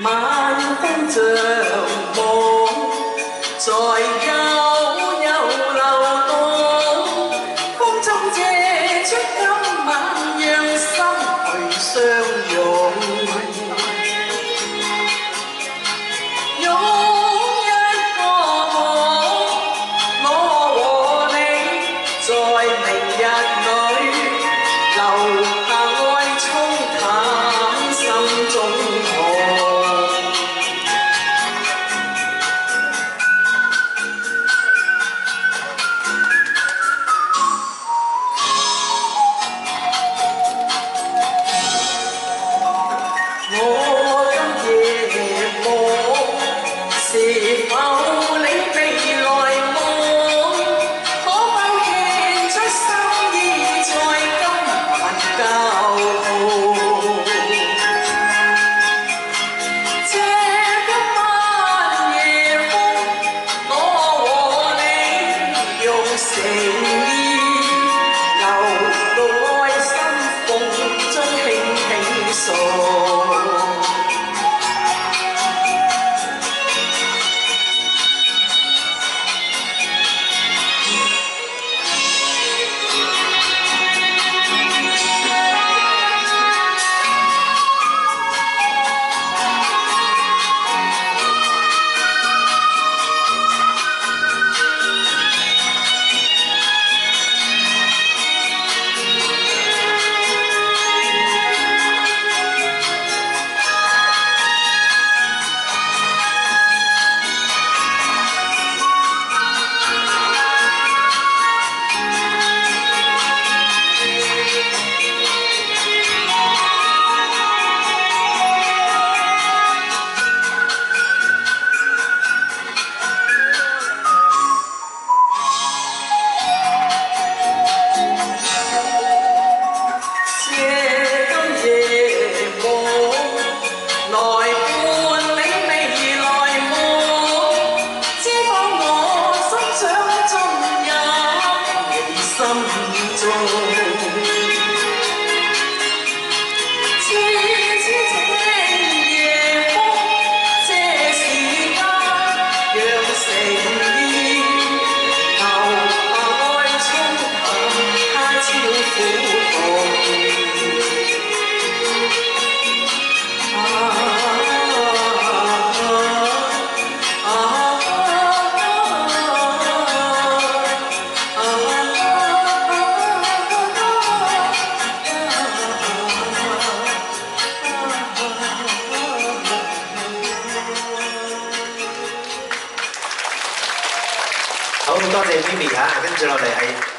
晚風像夢，在悠悠流動，風中借出今晚，讓心去相擁。擁一個我和你，在明日裏留下愛沖淡心中痛。是否你未來夢？可否獻出心意，在今晚交號？這今晚夜風，我和你用誠意，流到愛心縫中輕輕訴。好，多謝 Mimi 嚇，跟住落嚟係。